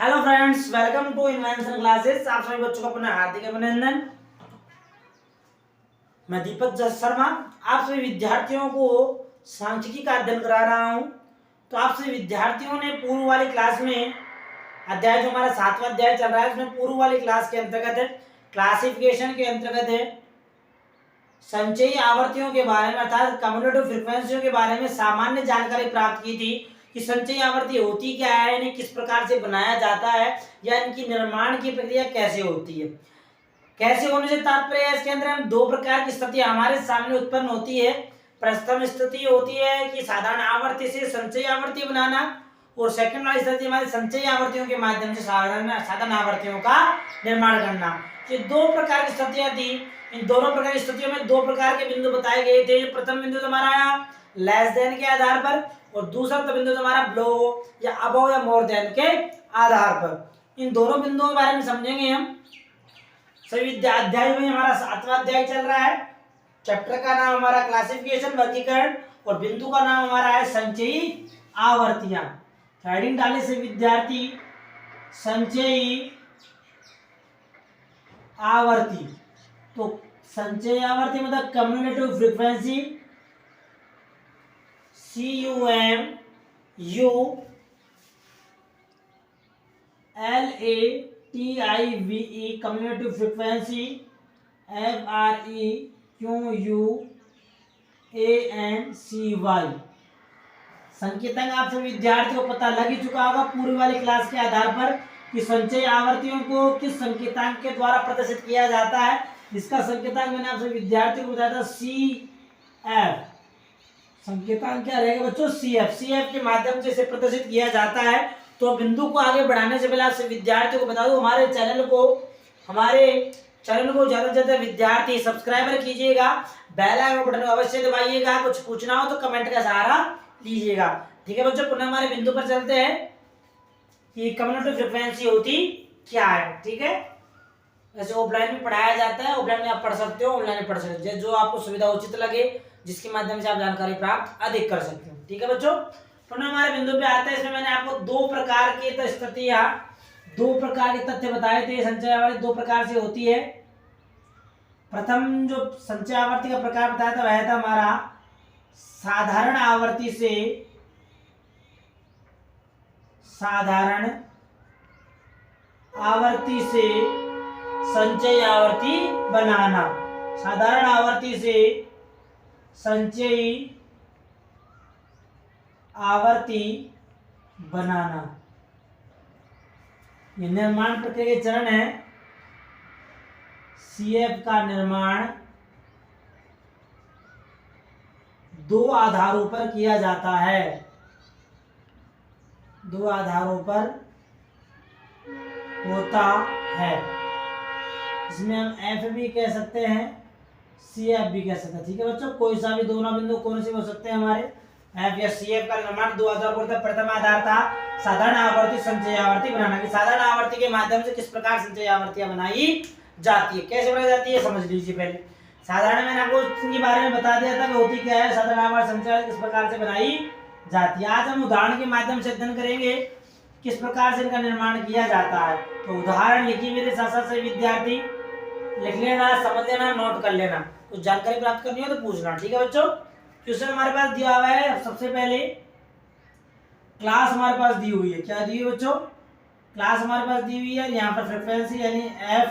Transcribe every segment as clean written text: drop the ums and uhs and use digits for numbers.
Hello friends, welcome to invention classes. आप सभी बच्चों को अपना हार्दिक अभिनंदन। मैं दीपक जस शर्मा आप सभी विद्यार्थियों को सांख्यिकी का अध्ययन करा रहा हूं। तो आप सभी विद्यार्थियों ने पूर्व वाली क्लास में अध्याय जो हमारा 7वां अध्याय चल रहा है उसमें पूर्व वाली क्लास के अंतर्गत है, क्लासिफिकेशन के अंतर्गत है, संचयी आवर्तियों के बारे में अर्थात कम्युलेटिव फ्रीक्वेंसियों के बारे में सामान्य जानकारी प्राप्त की थी कि संचयी आवर्ती होती क्या है, इन्हें किस प्रकार से बनाया जाता है या इनकी निर्माण की प्रक्रिया कैसे होती है। कैसे होने से तात्पर्य है, इसके अंदर हम दो प्रकार की स्थिति हमारे सामने उत्पन्न होती है। प्रथम स्थिति होती है कि साधारण आवर्ती से संचयी आवर्ती बनाना, और सेकंड वाली स्थिति हमारे संचयी आवर्तियों के माध्यम से साधारण आवर्तियों का निर्माण करना। ये दो प्रकार की स्थितियां थी। इन दोनों प्रकार की स्थितियों में दो प्रकार के बिंदु बताए गए थे। प्रथम बिंदु हमारा आया लेस देन के आधार पर, और दूसरा बिंदु हमारा बिलो या अबव या मोर देन के आधार पर। इन दोनों बिंदुओं के बारे में समझेंगे हम। सभी अध्याय में हमारा 7वां अध्याय चल रहा है। चैप्टर का नाम हमारा क्लासिफिकेशन वर्गीकरण, और बिंदु का नाम हमारा है संचयी आवर्तियां। हेडिंग डालने से विद्यार्थी संचयी आवर्ती, तो संचयी आवर्ती मतलब cumulative frequency, CUMULATIVE cumulative frequency, FREQUANCY। संकेतक आप सभी विद्यार्थियों को पता लग ही चुका होगा पूर्व वाली क्लास के आधार पर कि संचयी आवर्तियों को किस संकेतांक के द्वारा प्रदर्शित किया जाता है। इसका संकेतांक मैंने आप सभी विद्यार्थियों को बताया था CF। संकेतांक क्या रहेगा बच्चों? CF के माध्यम से इसे प्रदर्शित किया जाता है। तो बिंदु को आगे बढ़ाने से पहले आप सभी विद्यार्थियों को बता दूं, हमारे चैनल को ज्यादा से ज्यादा विद्यार्थी सब्सक्राइबर कीजिएगा, बेल आइकन बटन अवश्य दबाइएगा, कुछ पूछना हो तो कमेंट का सहारा लीजिएगा। ठीक है बच्चों, पुनः हमारे बिंदु पर चलते हैं कि कम्युलेटिव फ्रीक्वेंसी होती क्या है। ठीक है, वैसे ऑफलाइन में पढ़ाया जाता है, ऑफलाइन में आप पढ़ सकते हो, ऑनलाइन में पढ़ सकते हो, जो आपको सुविधा उचित लगे, जिसके माध्यम से आप जानकारी प्राप्त अधिक कर सकते हो। ठीक है बच्चों, पुनः हमारे बिंदु पे आते हैं। इसमें मैंने आपको दो प्रकार की स्थितियां, दो प्रकार के तथ्य बताए थे। संचय आवर्ती दो प्रकार से होती है। प्रथम जो संचय आवर्ती का प्रकार बताया था वह था हमारा साधारण आवर्ती से संचयी आवर्ती बनाना। साधारण आवर्ती से संचयी आवर्ती बनाना, ये निर्माण प्रक्रिया के चरण है। CF का निर्माण दो आधारों पर किया जाता है। दो आधारों पर होता है। इसमें हम F भी कह सकते हैं, CF भी कह सकते हैं। ठीक है बच्चों, कोई सा भी दोनों बिंदु कौन से हो सकते हैं हमारे? F या CF का निर्माण दो आधार पर। प्रथम आधार था साधारण आवर्ती संचयी आवर्ती बनाना, कि साधारण आवर्ती के माध्यम से किस प्रकार संचयी आवर्तियां बनाई जाती है। कैसे बनाई जाती है समझ लीजिए पहले। साधारण मैंने आपको इसके बारे में बता दिया था कि होती क्या है, साधारण आवर्त संचय किस प्रकार से बनाई जाती है। आज हम उदाहरण के माध्यम से अध्ययन करेंगे किस प्रकार से इनका निर्माण किया जाता है। तो उदाहरण लिखिए मेरे साथ साथ से विद्यार्थी, लिख लेना, समझ लेना, नोट कर लेना। कुछ जानकारी प्राप्त करनी हो तो पूछना। ठीक है बच्चों, क्वेश्चन हमारे पास दिया हुआ है। सबसे पहले क्लास हमारे पास दी हुई है। क्या दी हुई बच्चों? क्लास हमारे पास दी हुई है। यहाँ पर फ्रीक्वेंसी यानी F,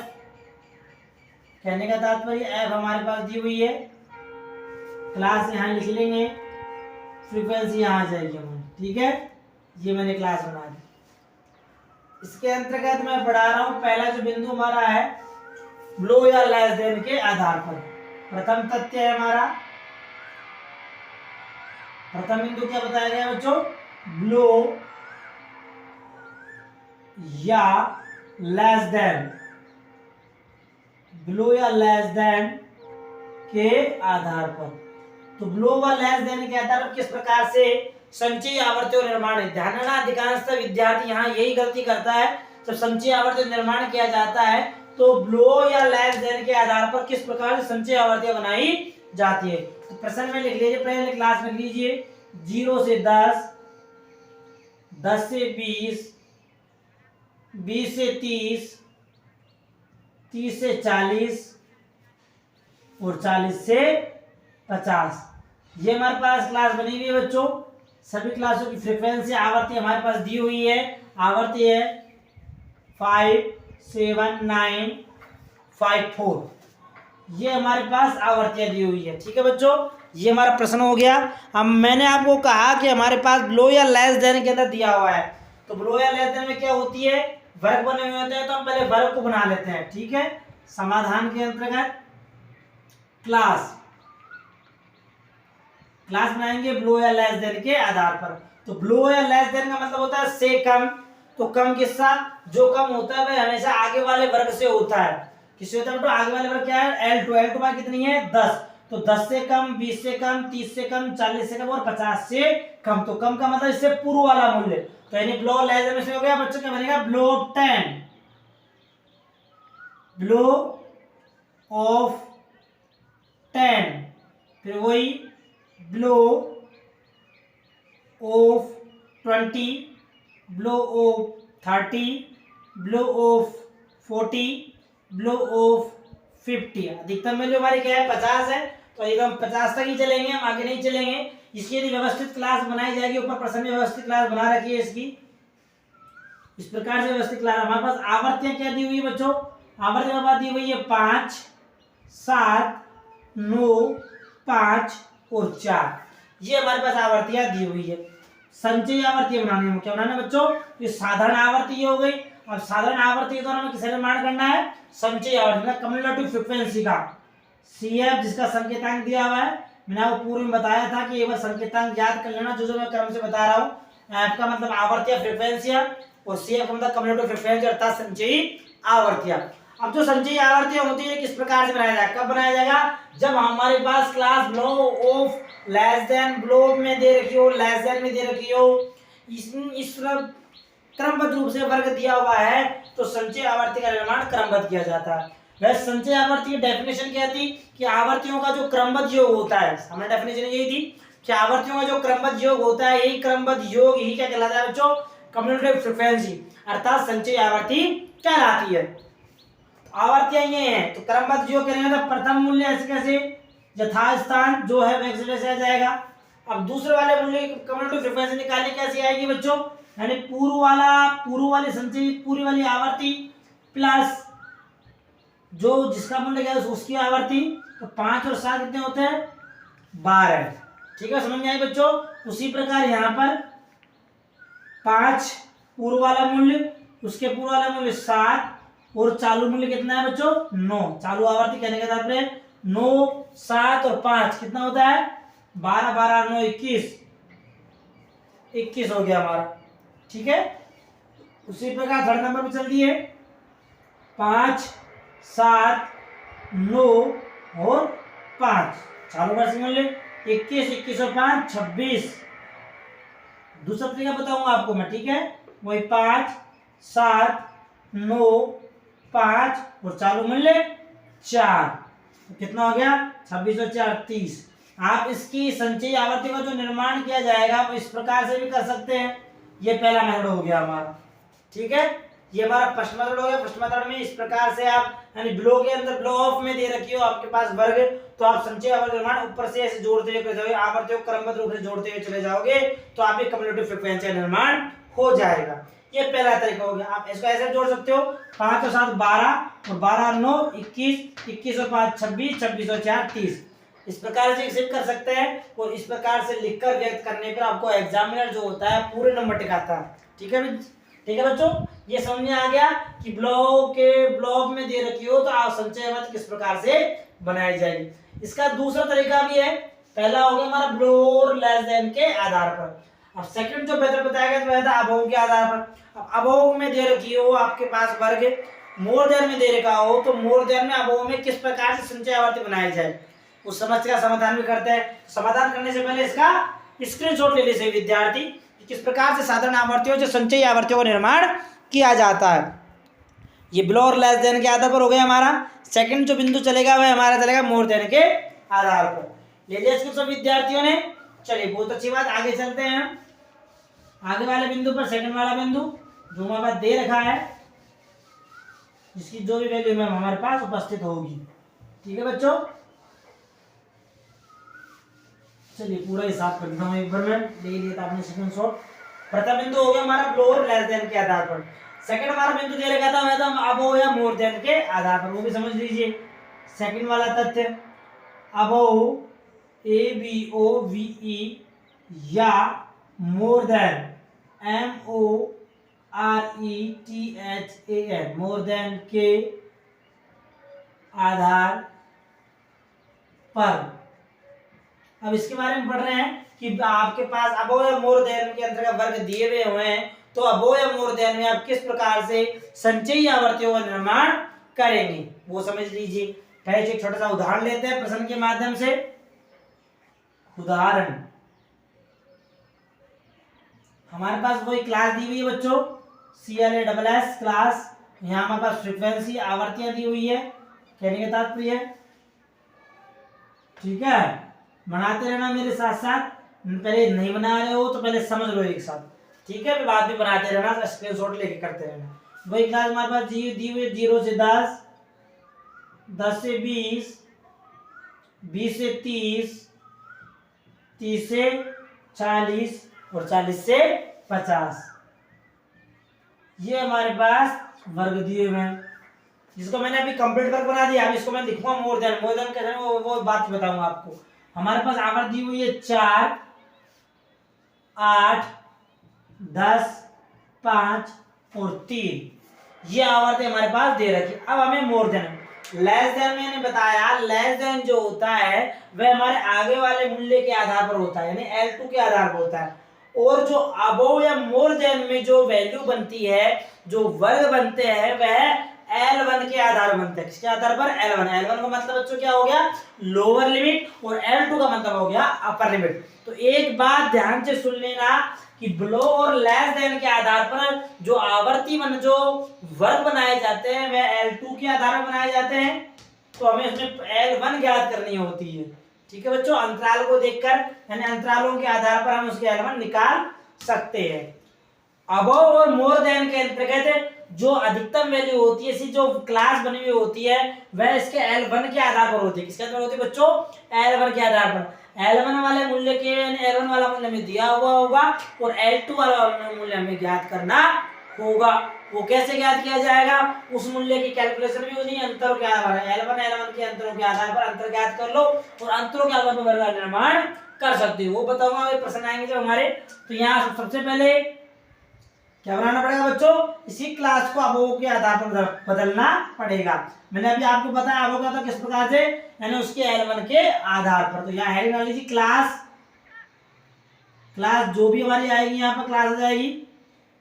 कहने का तात्पर्य F हमारे पास दी हुई है। क्लास यहाँ लिख लेंगे, फ्रीक्वेंसी यहाँ आ जाएगी हमारी। ठीक है, ये मैंने क्लास बना दी। इसके अंतर्गत मैं पढ़ा रहा हूँ पहला जो बिंदु हमारा है बिलो या लेस देन के आधार पर। प्रथम तथ्य है हमारा, प्रथम बिंदु क्या बताया गया बच्चों? बिलो या लेस देन, बिलो या लेस देन के आधार पर। तो बिलो व लेस देन के आधार पर किस प्रकार से संचयी आवर्तियों निर्माण है। ध्यान देना, अधिकांशतः विद्यार्थी यहाँ यही गलती करता है। जब संचयी आवर्ती निर्माण किया जाता है तो बिलो या लेस देन के आधार पर किस प्रकार से संचयी आवर्तियां बनाई जाती है। तो प्रश्न में लिख लीजिए, पहले क्लास में लीजिए 0 से 10, 10 से 20, 20 से 30, 30 से 40 और 40 से 50। ये हमारे पास क्लास बनी हुई है बच्चों। सभी क्लासों की फ्रीक्वेंसी आवर्ती हमारे पास दी हुई है। आवर्ती है 57954। ये हमारे पास आवर्तियां दी हुई है। ठीक है बच्चों, ये हमारा प्रश्न हो गया। अब मैंने आपको कहा कि हमारे पास बिलो या लेस देन के अंदर दिया हुआ है, तो बिलो या लेस देन में क्या होती है, वर्ग बने हुए होते हैं, तो हम पहले वर्ग को बना लेते हैं। ठीक है, समाधान के अंतर्गत क्लास बनाएंगे बिलो या लेस देन के आधार पर। तो बिलो या लेस देन का मतलब होता है से कम। तो कम किसका, जो कम होता है वह हमेशा आगे वाले वर्ग से होता है। किससे होता है बेटा, आगे वाले वर्ग क्या है, L2। L2 बार कितनी है, 10। तो 10 से कम, 20 से कम, 30 से कम, 40 से कम और 50 से कम। तो कम का मतलब इससे पूर्व वाला मूल्य। तो यानी बिलो लेस देन में से हो गया बच्चों, क्या बनेगा, बिलो 10, बिलो ऑफ 10। फिर वही below of 20, below of 30, below of 40, below of 50। अधिकतम वैल्यू हमारी क्या है, 50 है। तो एकदम 50 तक ही चलेंगे, हम आगे नहीं चलेंगे। इसकी यदि व्यवस्थित क्लास बनाई जाएगी, ऊपर प्रश्न में व्यवस्थित क्लास बना रखी है इसकी, इस प्रकार से व्यवस्थित क्लास। हमारे पास आवर्तियां क्या दी हुई है बच्चों, आवर्ती हमारे पास दी हुई है 5, 7, 9, 5 और 4। ये हमारे पास आवर्तियां दी हुई है। संचयी आवर्ती बनानी है, क्या बनाना है बच्चों, ये साधारण आवर्ती हो गई। अब साधारण आवर्ती के द्वारा हमें किसे निर्माण करना है, संचयी आवर्ती का कम्युलेटिव फ्रीक्वेंसी का CF, जिसका संकेतांक दिया हुआ है। मैंने आपको पूर्व में बताया था कि एक बार संकेतांक याद कर लेना, जो मैं क्रम से बता रहा हूँ। F का मतलब आवर्ती फ्रीक्वेंसी और CF का मतलब कम्युलेटिव फ्रीक्वेंसी अर्थात संचयी आवर्तियां। अब जो संचयी आवर्तियां होती है किस प्रकार से बनाया जाएगा, कब बनाया जाएगा, जब हमारे पास class below of less than, below में दे रखी हो, लेस देन में दे रखी हो, इस क्रमबद्ध रूप से वर्ग दिया हुआ है, तो संचयी आवर्ती का निर्माण क्रमबद्ध किया जाता है। वह संचयी आवर्ती की डेफिनेशन क्या थी कि आवर्तियों का जो क्रमबद्ध योग होता है, हमारी डेफिनेशन यही थी कि आवर्तियों का जो क्रमबद्ध योग होता है, यही क्रमबद्ध योग ही क्या कहलाता है बच्चों, कम्युलेटिव फ्रीक्वेंसी अर्थात संचयी आवर्ती कहलाती है। आवर्तियां ये हैं, तो क्रमबद्ध योग करेंगे तो प्रथम मूल्य ऐसे कैसे यथास्थान जो है वैसे वैसे आ जाएगा। अब दूसरे वाले मूल्य की कम्युलेटिव फ्रीक्वेंसी निकालनी कैसे आएगी बच्चों, यानी पूर्व वाली संचयी पूरी वाली आवर्ती प्लस जो जिसका मूल्य क्या है उसकी आवर्ती। तो 5 और 7 कितने होते हैं, 12। ठीक है, समझ में आई बच्चों। उसी प्रकार यहाँ पर 5 पूर्व वाला मूल्य, उसके पूर्व वाला मूल्य 7 और चालू मूल्य कितना है बच्चों, 9। चालू आवर्ती कहने का तात्पर्य 9, 7 और 5 कितना होता है, 12, 12, 9, 21 हो गया हमारा। ठीक है, उसी प्रकार थर्ड नंबर पे चल दिए 5, 7, 9 और 5। चालू वर्ष मूल्य 21, 21 और 5 26। दूसरा तरीका बताऊंगा आपको मैं, ठीक है, वही 5, 7, 9, 5 और चालू मूल्य 4। तो कितना हो गया, 26 और 4 30। आप इसकी संचयी आवर्ती का जो निर्माण किया जाएगा वो इस प्रकार से भी कर सकते हैं। ये पहला मेथड हो गया हमारा। ठीक है, ये हमारा फर्स्ट मेथड हो गया। फर्स्ट मेथड में इस प्रकार से आप यानी बिलो के अंदर बिलो ऑफ में दे रखी हो आपके पास वर्ग, तो आप संचयी आवर्ती निर्माण ऊपर से ऐसे जोड़ते हुए जाओगे, आवर्तियों को क्रमबद्ध रूप से जोड़ते हुए चले जाओगे, तो आपके कम्युलेटिव फ्रीक्वेंसी का निर्माण हो जाएगा। ये पहला तरीका हो गया। आप इसको ऐसे जोड़ सकते हो 5 और 7 12 और 12 और 9 21, 21 और 5 26, 26 और 4 30। इस प्रकार से इसे कर सकते हैं और इस प्रकार से लिखकर व्यक्त करने पर आपको एग्जामिनर जो होता है पूरे नंबर टिकाता है। ठीक है, ठीक है बच्चों, ये समझ में आ गया कि ब्लॉक में दे रखी हो तो आप संचयी आवर्ती किस प्रकार से बनाई जाएगी। इसका दूसरा तरीका भी है। पहला हो गया हमारा बिलो और लेस देन के आधार पर। अब सेकंड जो बेहतर बताया गया तो था अबोव के आधार पर। अब अबोव में दे रखी हो आपके पास वर्ग, मोर देन में दे रखा हो तो मोर देन में अबोव में किस प्रकार से संचयी आवर्ती बनाई जाए उस समस्या का समाधान भी करते हैं। समाधान करने से पहले इसका स्क्रीनशॉट ले लीजिए विद्यार्थी, किस प्रकार से साधारण आवर्तियों से संचयी आवर्तियों का निर्माण किया जाता है। ये बिलो और लेस देन के आधार पर हो गया हमारा। सेकंड जो बिंदु चलेगा वह हमारा चलेगा मोर देन के आधार पर। ले लिया इसको सब विद्यार्थियों ने। चलिए बहुत अच्छी बात, आगे चलते हैं। आगे वाले बिंदु पर सेकंड वाला बिंदु जो हमारे पास दे रखा है जिसकी जो भी वैल्यू में हमारे पास उपस्थित होगी। ठीक है बच्चों, चलिए पूरा हिसाब कर देता हूँ एक बार, मैं ले लिया था आपने स्क्रीनशॉट। प्रथम बिंदु हो गया हमारा बिलो और लेस देन के आधार पर। सेकंड हमारा बिंदु दे रखा था मैडम अबव या मोर देन के आधार पर, वो भी समझ लीजिए। सेकंड वाला तथ्य अबव ABOVE या more than MORETHAN more than के आधार पर। अब इसके बारे में पढ़ रहे हैं कि आपके पास अबव या मोर देन के अंतर्गत वर्ग दिए हुए हैं, तो अबव या मोर देन में आप किस प्रकार से संचयी आवर्तियों का निर्माण करेंगे वो समझ लीजिए। पहले एक छोटा सा उदाहरण लेते हैं प्रश्न के माध्यम से। उदाहरण, हमारे पास वही क्लास दी हुई है बच्चों, CLASS क्लास। यहाँ हमारे पास फ्रीक्वेंसी आवर्तियां दी हुई है, कहने का तात्पर्य है। ठीक है, बनाते रहना मेरे साथ साथ, पहले नहीं बना रहे हो तो पहले समझ लो एक साथ। ठीक है, फिर बाद में बनाते रहना, स्क्रीनशॉट लेके करते रहना। वही क्लास हमारे पास दी हुई 0 से 10, 10 से 20, 20 से 30, 30 से 40 और 40 से 50। ये हमारे पास वर्ग दिए हुए हैं, जिसको मैंने अभी कंप्लीट करके बना दिया। अब इसको मैं लिखूंगा मोर देन कैसे, वो बात बताऊंगा आपको। हमारे पास आवर्त दी हुई है 4, 8, 10, 5 और 3। ये आवर्त हमारे पास दे रखी। अब हमें मोर देन, लेस देन मैंने बताया, लेस देन जो होता है वह हमारे आगे वाले मूल्य के आधार पर होता है, यानी L2 के आधार पर होता है। और जो अबव या मोर देन में जो वैल्यू बनती है, जो वर्ग बनते हैं, वह L1 के आधार बनते हैं। किसके आधार पर? L1। L1 का मतलब बच्चों क्या हो गया? लोअर लिमिट, और L2 का मतलब हो गया अपर लिमिट। तो एक बात ध्यान से सुन लेना कि बिलो और लेस देन के आधार पर जो आवर्ती जो वर्ग बनाए जाते हैं वह L2 के आधार पर बनाए जाते हैं। तो हमें इसमें L1 ज्ञात करनी होती है। ठीक है बच्चों, अंतराल को देखकर, यानी अंतरालों के आधार पर हम उसके L1 निकाल सकते हैं। अबव और मोर देन के अंतर्गत जो अधिकतम वैल्यू होती है, जो क्लास बनी हुई होती है, वह इसके L1 के आधार पर होती है। किसके आधार पर होती है बच्चों? L1 के आधार पर। L1 वाले मूल्य के L1 वाला मूल्य में दिया हुआ होगा और L2 वाला मूल्य हमें ज्ञात करना होगा। वो कैसे ज्ञात किया जाएगा? उस मूल्य की कैलकुलेशन भी उन्हीं अंतरों के आधार पर, L1 के अंतरों के आधार पर अंतर ज्ञात कर लो और अंतरों के आधार पर वर्ग का निर्माण कर सकते हो। वो बताऊंगा, प्रश्न आएंगे जब हमारे। तो यहाँ सबसे पहले क्या बनाना पड़ेगा बच्चों? इसी क्लास को अबव के आधार पर बदलना पड़ेगा। मैंने अभी आपको बताया अबव का तो किस प्रकार से, यानी उसके L1 के आधार पर। तो यहाँ हेडिंग डाल लीजिए क्लास। क्लास जो भी हमारी आएगी यहाँ पर क्लास आ जाएगी।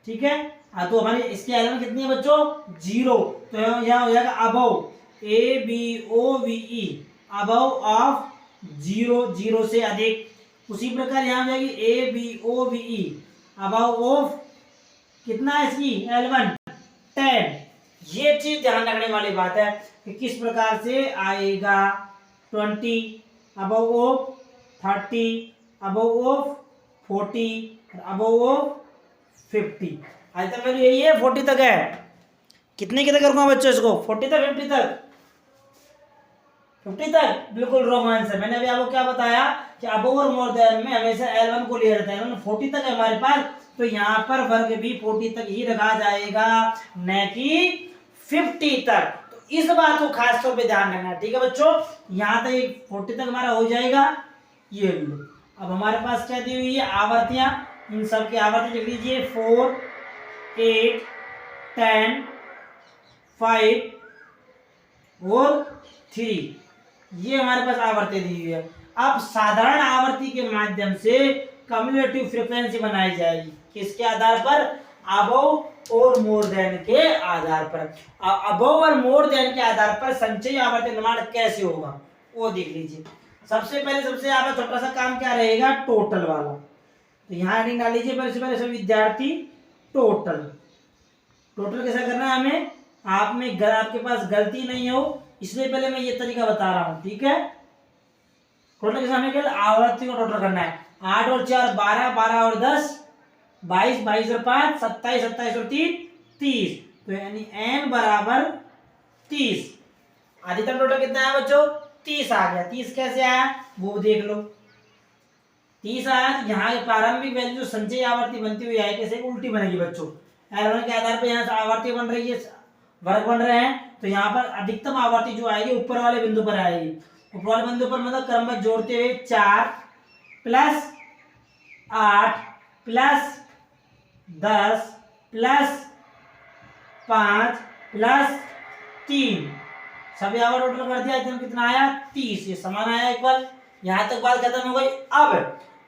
ठीक है, तो हमारी इसके L1 कितनी है बच्चों? 0। तो यहाँ हो जाएगा अबव ABOVE, अबव ऑफ 0, 0 से अधिक। उसी प्रकार यहाँ हो जाएगी ABOVE, अबव ऑफ कितना है इसकी L1 10। ये चीज ध्यान रखने वाली बात है कि किस प्रकार से आएगा। 20, above of 30, above of 40, above of 50। आज तक मेरी यही है, 40 तक है। कितने की तक करूंगा बच्चों इसको? 40 तक, 50 तक? 50 तक बिल्कुल रॉन्ग आंसर। मैंने अभी आपको क्या बताया कि अबव और मोर देन में हमेशा L1 को लिया जाता है। L1 40 तक है हमारे पास, तो यहाँ पर वर्ग भी 40 तक ही रखा जाएगा, न कि 50 तक। तो इस बात को खास तौर पे ध्यान रखना। ठीक है बच्चों, यहाँ तक 40 तक हमारा हो जाएगा। ये लो, अब हमारे पास क्या दी हुई है? आवर्तियां। इन सब की आवर्ती लिख लीजिए 4, 8, 10, 5 और 3। ये हमारे पास आवर्ती दी हुई है। अब साधारण आवर्ती के माध्यम से कम्युलेटिव फ्रीक्वेंसी बनाई जाएगी। किसके आधार पर? अबव और मोर देन के आधार पर। अबव और मोर देन के आधार पर संचयी आवर्ती निर्माण कैसे होगा वो देख लीजिए। सबसे पहले सबसे यहाँ पर छोटा सा काम क्या रहेगा? टोटल वाला। तो यहाँ हेडिंग डाल लीजिए पहले से पहले सब विद्यार्थी टोटल। टोटल कैसा करना है हमें? आप में आपके पास गलती नहीं हो इसलिए पहले मैं ये तरीका बता रहा हूँ। ठीक है, टोटल कैसे हमें केवल आवर्ती को टोटल करना है। 8 और 4 12, 12 और 10 22, 22 और 5 27, 27 और 3 30। तो यानी n बराबर 30। अधिकतम टोटल कितना है बच्चों? 30 आ गया। 30 कैसे आया वो देख लो। 30 आया तो यहाँ की प्रारंभिक वैल्यू संचयी आवर्ती बनती हुई है कैसे उल्टी बनेगी बच्चों। L1 के आधार पर यहाँ से आवर्ती बन रही है, वर्ग बन रहे हैं, तो यहाँ पर अधिकतम आवर्ती जो आएगी ऊपर वाले बिंदु पर आएगी। ऊपर वाले बिंदु पर मतलब क्रम में जोड़ते हुए 4 प्लस 8 प्लस 10 प्लस 5 प्लस 3 सभी आवर टोटल कर दिया। एकदम कितना आया? 30। ये समान आया एक बार। यहां तक बात खत्म हो गई।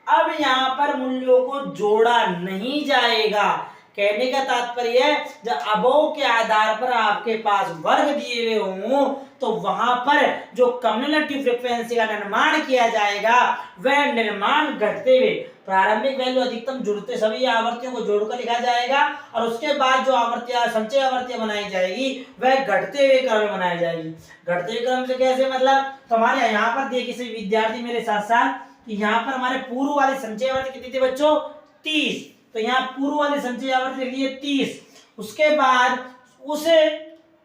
अब यहां पर मूल्यों को जोड़ा नहीं जाएगा। कहने का तात्पर्य है जब अबोव के आधार पर आपके पास वर्ग दिए हुए हों तो वहां पर जो कम्युलेटिव फ्रीक्वेंसी का निर्माण किया जाएगा वह निर्माण घटते हुए प्रारंभिक वैल्यू अधिकतम जुड़ते सभी आवर्तियों को जोड़कर लिखा जाएगा और उसके बाद जो आवर्तियां संचय आवर्तियां बनाई जाएगी वह घटते हुए क्रम में बनाई जाएगी। घटते हुए क्रम से कैसे मतलब? तो हमारे यहाँ पर देखिए विद्यार्थी मेरे साथ साथ कि यहाँ पर हमारे पूर्व वाली संचय आवर्ती कितनी थी बच्चों? 30। तो यहाँ पूर्व वाले संचय आवर्ती लिख लिए 30। उसके बाद उसे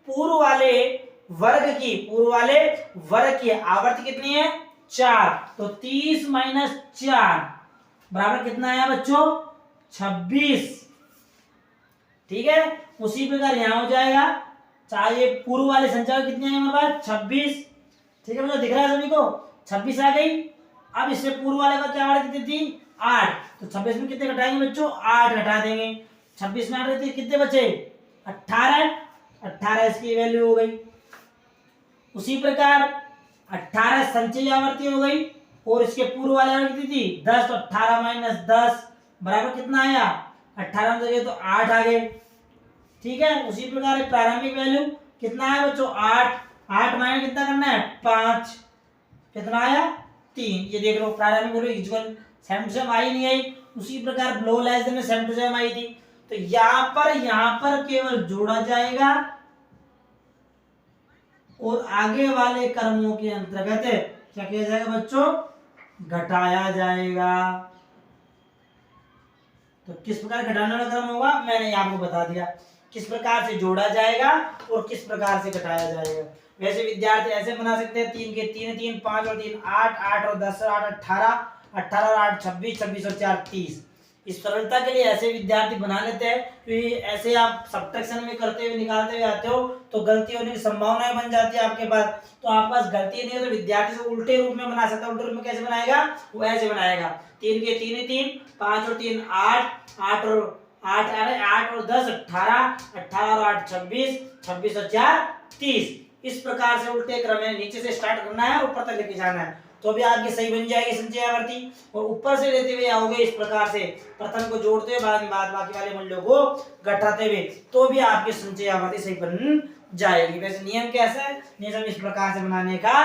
पूर्व वाले वर्ग की आवर्ती कितनी है? 4। तो 30 माइनस 4 बराबर कितना आया बच्चों? 26। ठीक है। उसी प्रकार यहां हो जाएगा। चाहे पूर्व वाले संचय कितनी है हमारे पास? 26। ठीक है बच्चों, दिख रहा है सभी को? 26 आ गई। अब इससे पूर्व वाले का क्या आवर्ती कितनी थी? 8। तो 26 में कितने घटाएंगे बच्चों? 8 घटा देंगे। 26 में 8 कितने बचे? 18। 18 इसकी वैल्यू हो गई। उसी प्रकार 18 संचयी आवर्ती हो गई और इसके पूर्व वाले आवर्ती कितनी थी? 10। तो 18 माइनस 10 बराबर कितना आया? 18 में तो 8 आ गए। ठीक है। उसी प्रकार प्रारंभिक वैल्यू कितना है बच्चों? 8। 8 माइनस कितना करना है? 5। कितना आया? 3। ये देख लो प्रारंभिक value equal same to same आई नहीं आई। उसी प्रकार लो लेस देन में सेम टू सेम आई थी। तो यहां पर केवल जोड़ा जाएगा और आगे वाले कर्मों के अंतर्गत क्या किया जाएगा बच्चों? घटाया जाएगा। तो किस प्रकार घटाने वाला क्रम होगा मैंने आपको बता दिया। किस प्रकार से जोड़ा जाएगा और किस प्रकार से घटाया जाएगा। वैसे विद्यार्थी ऐसे बना सकते हैं 3 के 3 3 5 और 3 8 8 और 10 8 18 18 और 8 26 26 और 4 30। इस सरलता के लिए ऐसे विद्यार्थी बना लेते हैं कि ऐसे आप सब्ट्रैक्शन में करते हुए निकालते हुए आते हो तो गलती होने की संभावनाएं बन जाती है आपके पास। तो आपके पास गलती नहीं है तो विद्यार्थी से उल्टे रूप में बना सकता है। उल्टे रूप में कैसे बनाएगा? वो ऐसे बनाएगा 3 के 3 3 5 और 3 8 8 और 8 8 और 10 18 18 और 8 26 26 और 4 30। इस प्रकार से उल्टे क्रम में नीचे से स्टार्ट करना है और ऊपर तक लेके जाना है तो भी आपकी सही बन जाएगी संचय आवर्ती। और ऊपर से लेते हुए आओगे इस प्रकार से प्रथम को जोड़ते हुए बाद बाकी वाले मूल्यों को घटाते हुए तो भी आपकी संचय आवर्ती सही बन जाएगी। वैसे नियम कैसा है? नियम इस प्रकार से बनाने का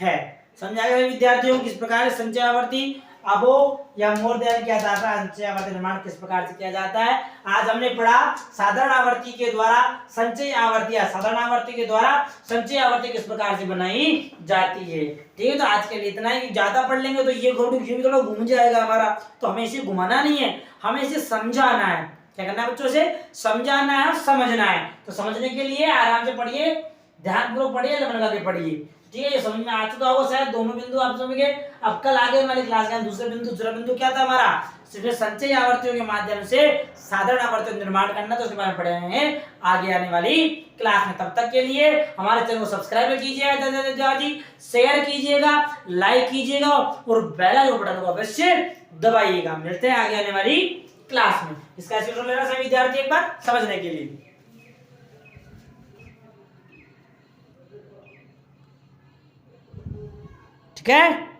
है। समझा गया विद्यार्थियों किस प्रकार से संचय आवर्ती अबोव या मोर देन के आधार पर संचय आवर्ती निर्माण किस प्रकार से किया जाता है। आज हमने पढ़ा साधारण आवर्ती के द्वारा संचय आवर्ती या साधारण आवर्ती के द्वारा संचय आवर्ती किस प्रकार से बनाई जाती है। ठीक है। तो आज के लिए इतना ही। ज्यादा पढ़ लेंगे तो ये भी थोड़ा घूम जाएगा हमारा। तो हमें इसे घुमाना नहीं है, हमें इसे समझाना है। क्या करना है बच्चों से? समझाना है, समझना है। तो समझने के लिए आराम से पढ़िए, ध्यानपूर्वक पढ़िए, मन लगा के पढ़िए। ठीक है। ये समझ में आ चुका होगा शायद दोनों बिंदु आप समझ गए। अब कल आगे वाली क्लास का दूसरा बिंदु क्या था हमारा? सिर्फ संचय आवर्तियों के माध्यम से साधारण आवर्तियों निर्माण करना। तो उसके बारे में पढ़े हैं आगे आने वाली क्लास में। तब तक के लिए हमारे चैनल को सब्सक्राइब कीजिएगा, शेयर कीजिएगा, लाइक कीजिएगा और बेल आइकन बटन को अवश्य दबाइएगा। मिलते हैं आगे आने वाली क्लास में। इसका स्क्रीनशॉट लेना सभी विद्यार्थी एक बार समझने के लिए। ठीक है।